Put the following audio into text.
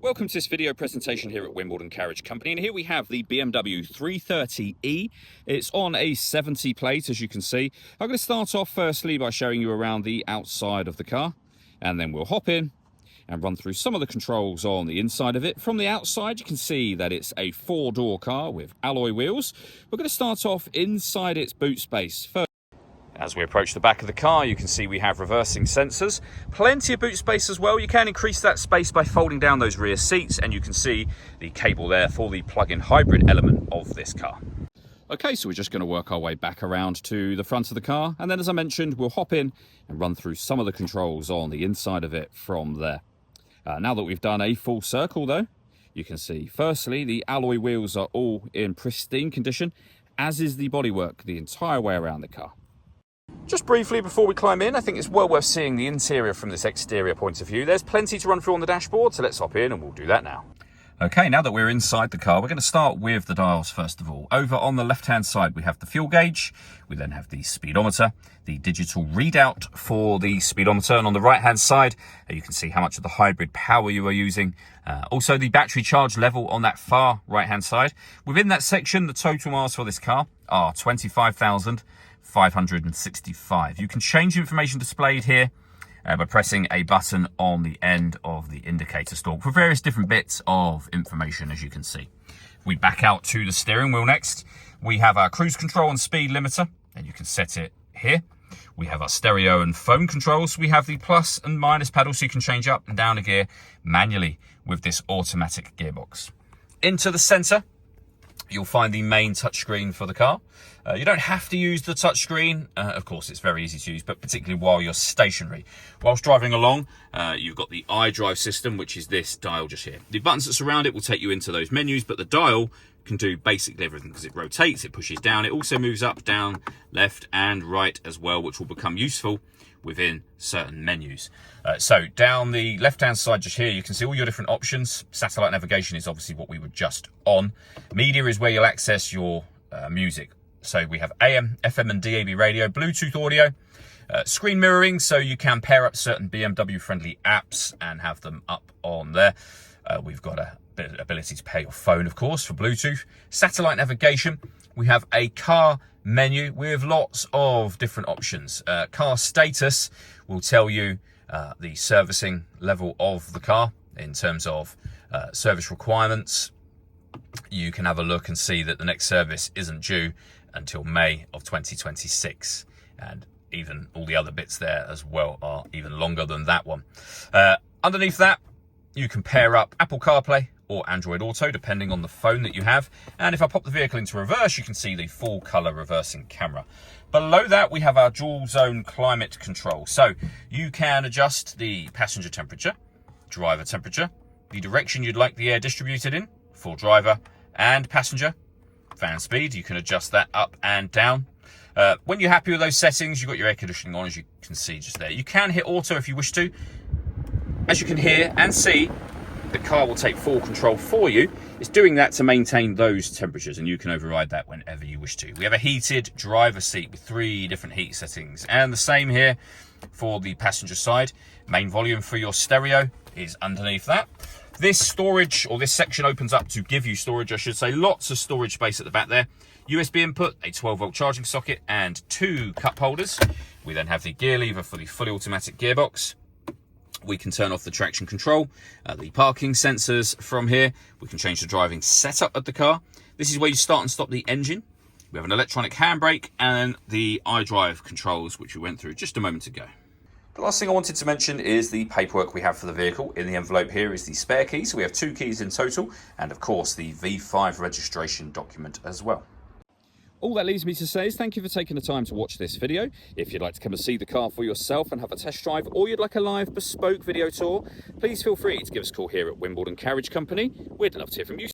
Welcome to this video presentation here at Wimbledon Carriage Company, and here we have the BMW 330e. It's on a 70 plate, as you can see. I'm going to start off firstly by showing you around the outside of the car, and then we'll hop in and run through some of the controls on the inside of it. From the outside, you can see that it's a four-door car with alloy wheels. We're going to start off inside its boot space first. As we approach the back of the car, you can see we have reversing sensors. Plenty of boot space as well. You can increase that space by folding down those rear seats, and you can see the cable there for the plug-in hybrid element of this car. Okay, so we're just going to work our way back around to the front of the car, and then as I mentioned, we'll hop in and run through some of the controls on the inside of it from there. Now that we've done a full circle though, you can see firstly the alloy wheels are all in pristine condition, as is the bodywork the entire way around the car. Just briefly before we climb in, I think it's well worth seeing the interior from this exterior point of view. There's plenty to run through on the dashboard, so let's hop in and we'll do that now. Okay, now that we're inside the car, we're going to start with the dials first of all. Over on the left-hand side, we have the fuel gauge. We then have the speedometer, the digital readout for the speedometer, and on the right-hand side, you can see how much of the hybrid power you are using. Also, the battery charge level on that far right-hand side. Within that section, the total miles for this car are 25,565. You can change the information displayed here by pressing a button on the end of the indicator stalk for various different bits of information, as you can see. We back out to the steering wheel next. We have our cruise control and speed limiter, and you can set it here. We have our stereo and phone controls. We have the plus and minus pedal, so you can change up and down a gear manually with this automatic gearbox. Into the center, you'll find the main touchscreen for the car. You don't have to use the touchscreen. Of course, it's very easy to use, but particularly while you're stationary. Whilst driving along, you've got the iDrive system, which is this dial just here. The buttons that surround it will take you into those menus, but the dial can do basically everything because it rotates, it pushes down. It also moves up, down, left, and right as well, which will become useful within certain menus. So down the left-hand side just here, you can see all your different options. Satellite navigation is obviously what we were just on. Media is where you'll access your music. So we have AM, FM, and DAB radio, Bluetooth audio, screen mirroring, so you can pair up certain BMW-friendly apps and have them up on there. We've got a bit of ability to pair your phone, of course, for Bluetooth. Satellite navigation. We have a car menu with lots of different options. Car status will tell you the servicing level of the car in terms of service requirements. You can have a look and see that the next service isn't due until May of 2026, and even all the other bits there as well are even longer than that one. Underneath that, you can pair up Apple CarPlay or Android Auto, depending on the phone that you have. And if I pop the vehicle into reverse, you can see the full color reversing camera. Below that, we have our dual zone climate control. So you can adjust the passenger temperature, driver temperature, the direction you'd like the air distributed in for driver and passenger, fan speed. You can adjust that up and down. When you're happy with those settings, you've got your air conditioning on, as you can see just there. You can hit auto if you wish to. As you can hear and see, the car will take full control for you. It's doing that to maintain those temperatures, and you can override that whenever you wish to. We have a heated driver seat with 3 different heat settings, and the same here for the passenger side. Main volume for your stereo is underneath that. This storage, or this section, opens up to give you storage, I should say. Lots of storage space at the back there. USB input, a 12-volt charging socket, and 2 cup holders. We then have the gear lever for the fully automatic gearbox. We can turn off the traction control, the parking sensors from here. We can change the driving setup of the car. This is where you start and stop the engine. We have an electronic handbrake and the iDrive controls, which we went through just a moment ago. The last thing I wanted to mention is the paperwork we have for the vehicle. In the envelope here is the spare key, so we have 2 keys in total, and of course the V5 registration document as well. All that leaves me to say is thank you for taking the time to watch this video. If you'd like to come and see the car for yourself and have a test drive, or you'd like a live bespoke video tour, please feel free to give us a call here at Wimbledon Carriage Company. We'd love to hear from you.